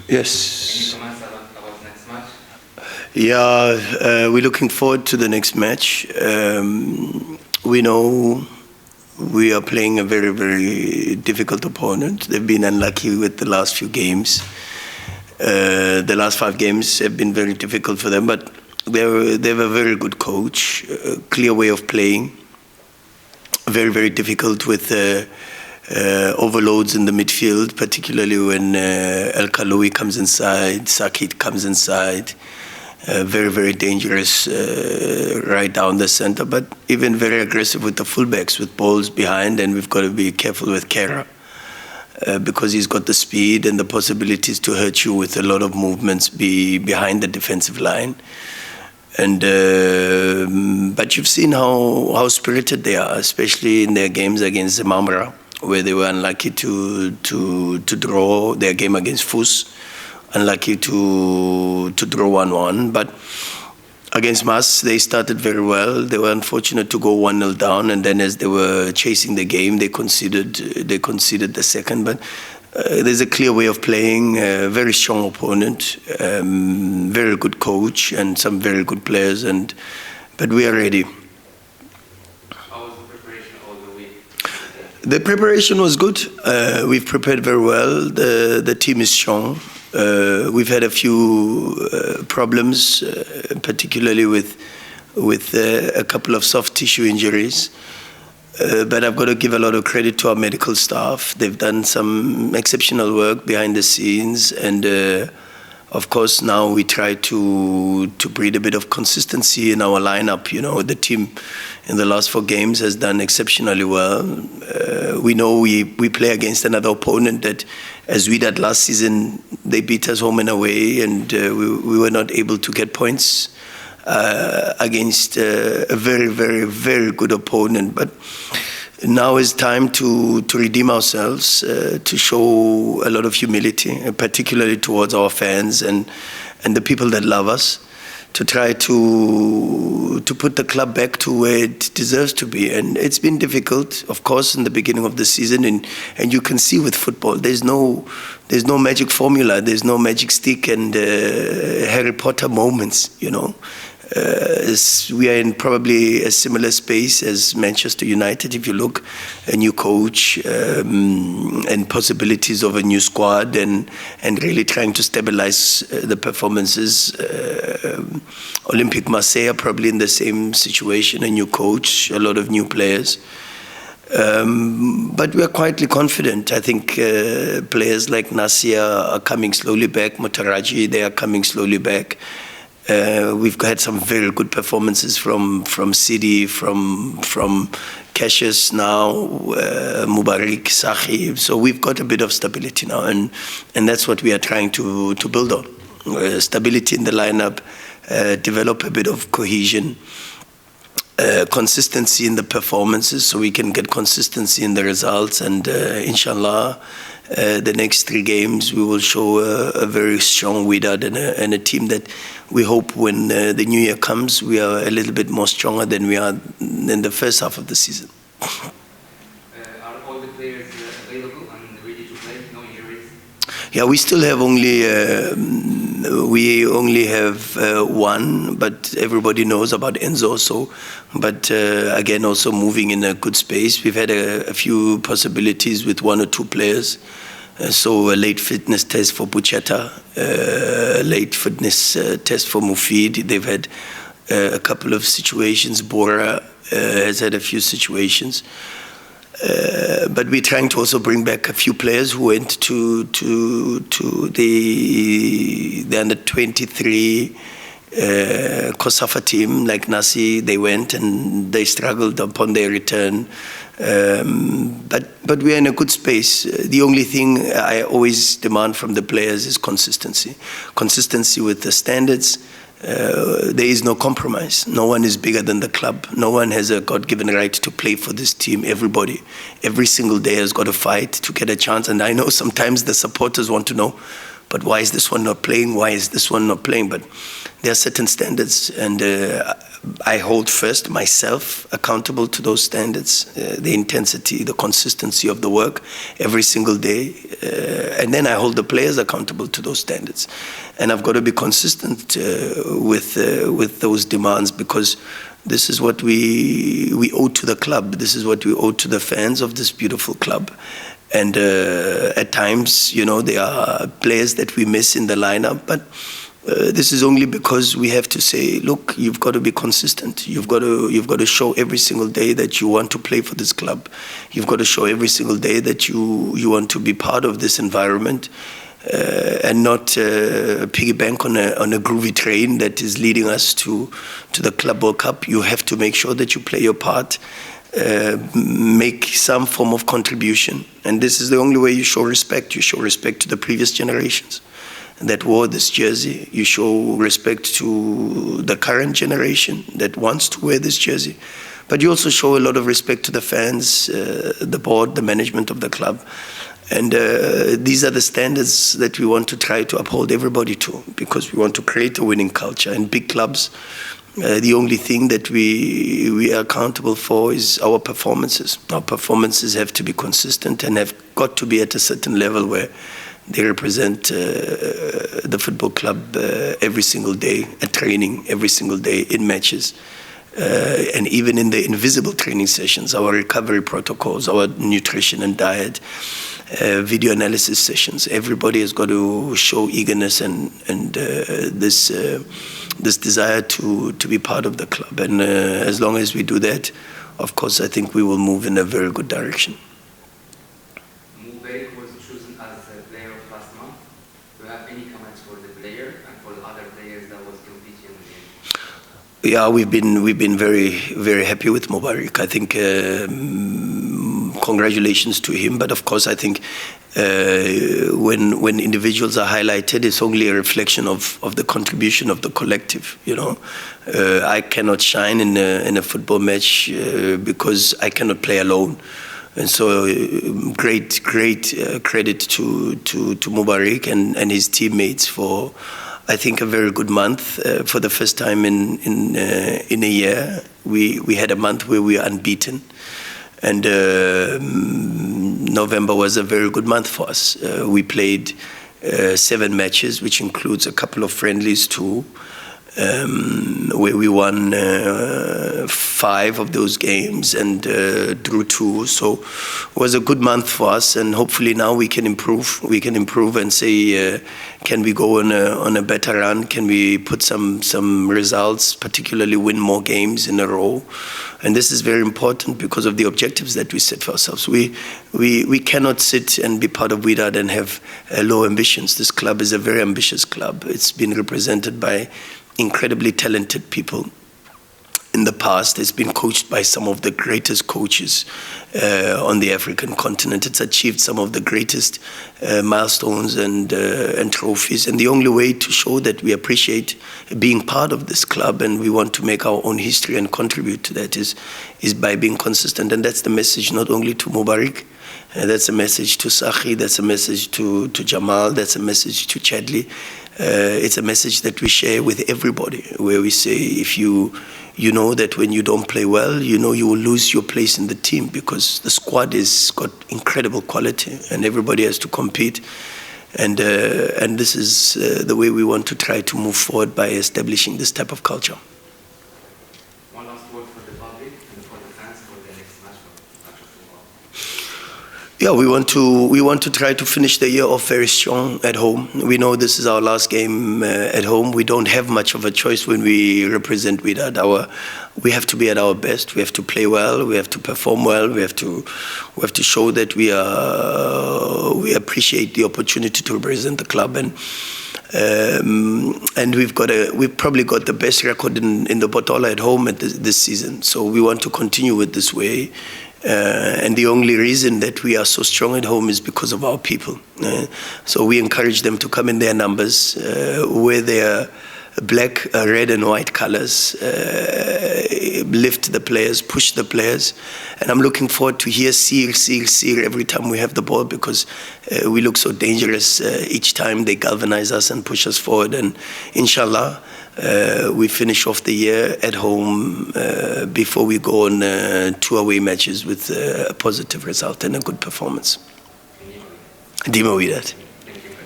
Yes. Any comments about next match? Yeah, we're looking forward to the next match. We know we are playing a very, very difficult opponent. They've been unlucky with the last few games. The last 5 games have been very difficult for them, but they have a very good coach, a clear way of playing. Very, very difficult with overloads in the midfield, particularly when El Kaloui comes inside, Sakit comes inside. Very, very dangerous right down the center, but even very aggressive with the fullbacks, with balls behind, and we've got to be careful with Kera because he's got the speed and the possibilities to hurt you with a lot of movements behind the defensive line. And but you've seen how spirited they are, especially in their games against Zamambra, where they were unlucky to draw their game against Fus. Unlucky to draw 1-1, but against Mas, they started very well. They were unfortunate to go 1-0 down, and then as they were chasing the game, they conceded the second. But there's a clear way of playing, a very strong opponent, very good coach, and some very good players. But we are ready. How was the preparation all the week? The preparation was good. We've prepared very well. The team is strong. We've had a few problems, particularly with a couple of soft tissue injuries. But I've got to give a lot of credit to our medical staff. They've done some exceptional work behind the scenes, and of course now we try to breed a bit of consistency in our lineup. You know, the team in the last 4 games has done exceptionally well. We know we play against another opponent that, as Wydad last season, they beat us home and away, and we were not able to get points against a very, very, very good opponent. But now is time to redeem ourselves, to show a lot of humility, particularly towards our fans and the people that love us, to try to put the club back to where it deserves to be. And it's been difficult, of course, in the beginning of the season, and you can see with football, there's no magic formula, there's no magic stick and Harry Potter moments, you know. We are in probably a similar space as Manchester United. If you look, a new coach and possibilities of a new squad and really trying to stabilize the performances. Olympique Marseille are probably in the same situation, a new coach, a lot of new players. But we are quietly confident. I think players like Nasia are coming slowly back, Motaraji, they are coming slowly back. We've had some very good performances from Sidi, from Cassius now, Mubarak, Sahi. So we've got a bit of stability now, and that's what we are trying to build on. Stability in the lineup, develop a bit of cohesion, consistency in the performances, so we can get consistency in the results, and inshallah, the next 3 games we will show a very strong Wydad and a team that we hope when the new year comes we are a little bit more stronger than we are in the first half of the season. Are all the players available and ready to play? No injuries? Yeah, we still have only have 1, but everybody knows about Enzo. So, but again, also moving in a good space. We've had a few possibilities with 1 or 2 players. So a late fitness test for Bucheta, late fitness test for Mufid. They've had a couple of situations. Bora has had a few situations. But we're trying to also bring back a few players who went to the under 23 Kosafa team, like Nasi. They went and they struggled upon their return. But we are in a good space. The only thing I always demand from the players is consistency. Consistency with the standards. There is no compromise. No one is bigger than the club. No one has a God-given right to play for this team. Everybody, every single day has got to fight to get a chance. And I know sometimes the supporters want to know, but why is this one not playing? Why is this one not playing? But there are certain standards, and I hold first myself accountable to those standards, the intensity, the consistency of the work every single day, and then I hold the players accountable to those standards. And I've got to be consistent with those demands, because this is what we owe to the club. This is what we owe to the fans of this beautiful club. And at times, you know, there are players that we miss in the lineup, but this is only because we have to say, look, you've got to be consistent. You've got to show every single day that you want to play for this club. You've got to show every single day that you want to be part of this environment, and not piggy bank on a groovy train that is leading us to the Club World Cup. You have to make sure that you play your part, make some form of contribution. And this is the only way you show respect. You show respect to the previous generations that wore this jersey. You show respect to the current generation that wants to wear this jersey. But you also show a lot of respect to the fans, the board, the management of the club. And these are the standards that we want to try to uphold everybody to, because we want to create a winning culture. In big clubs, the only thing that we are accountable for is our performances. Our performances have to be consistent and have got to be at a certain level where they represent the football club every single day at training, every single day in matches. And even in the invisible training sessions, our recovery protocols, our nutrition and diet, video analysis sessions, everybody has got to show eagerness and this desire to be part of the club. And as long as we do that, of course, I think we will move in a very good direction. Mokwena was chosen as the player of last month. Do you have any comments for the player and for the other players that was competing with him? Yeah, we've been very, very happy with Mubarak. I think congratulations to him. But of course, I think when individuals are highlighted, it's only a reflection of the contribution of the collective. You know, I cannot shine in a football match because I cannot play alone. And so, great credit to Mubarak and his teammates for, I think, a very good month. For the first time in a year, we had a month where we were unbeaten, and November was a very good month for us. We played 7 matches, which includes a couple of friendlies too, where we won 5 of those games and drew 2. So it was a good month for us, and hopefully now we can improve. We can improve and say, can we go on a better run? Can we put some results, particularly win more games in a row? And this is very important because of the objectives that we set for ourselves. We cannot sit and be part of Wydad and have low ambitions. This club is a very ambitious club. It's been represented by incredibly talented people. In the past, it's been coached by some of the greatest coaches on the African continent. It's achieved some of the greatest milestones and trophies. And the only way to show that we appreciate being part of this club and we want to make our own history and contribute to that is by being consistent. And that's the message not only to Mubarak, that's a message to Sahi, that's a message to Jamal, that's a message to Chadli. It's a message that we share with everybody, where we say, if you know that when you don't play well, you know you will lose your place in the team, because the squad has got incredible quality and everybody has to compete. And this is the way we want to try to move forward by establishing this type of culture. One last word for the public and for the fans for the next match of football. Yeah, we want to try to finish the year off very strong at home. We know this is our last game at home. We don't have much of a choice when we represent Wydad. We have to be at our best. We have to play well. We have to perform well. We have to show that we appreciate the opportunity to represent the club, and we've probably got the best record in the Botola at home this season. So we want to continue with this way. And the only reason that we are so strong at home is because of our people. So we encourage them to come in their numbers, wear their black, red and white colors, lift the players, push the players. And I'm looking forward to hear seal, seal, seal every time we have the ball, because we look so dangerous each time. They galvanize us and push us forward. And inshallah, we finish off the year at home before we go on 2 away matches with a positive result and a good performance. Dima Wydad.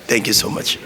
Thank you so much.